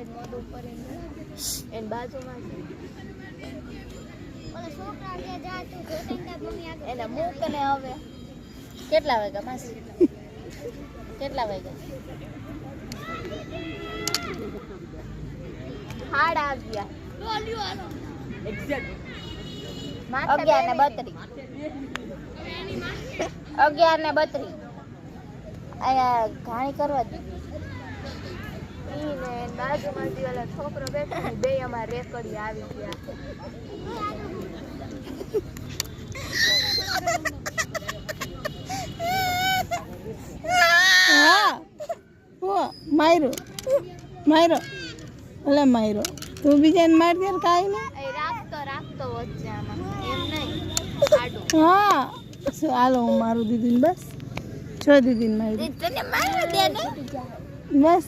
side મોઢું ઉપર એની બાજુમાં એને મૂક ને હવે કેટલા વાગ્યા માસી કેટલા વાગ્યા 11:32 અહીંયા ઘાણી કરવા જ ઈને બાજુમાંથી ઓલા છોકરો બેઠો બે અમાર રેકડી આવી ગયા માયરો ઓલે માયરો તું બીજાને માર દે કાઈ ને એ રાખતો વચ્ચે આમાં એમ નહીં આડું હા શું હાલો હું મારું દીદીને બસ છો દીદીને મારી તને માર દે ને બસ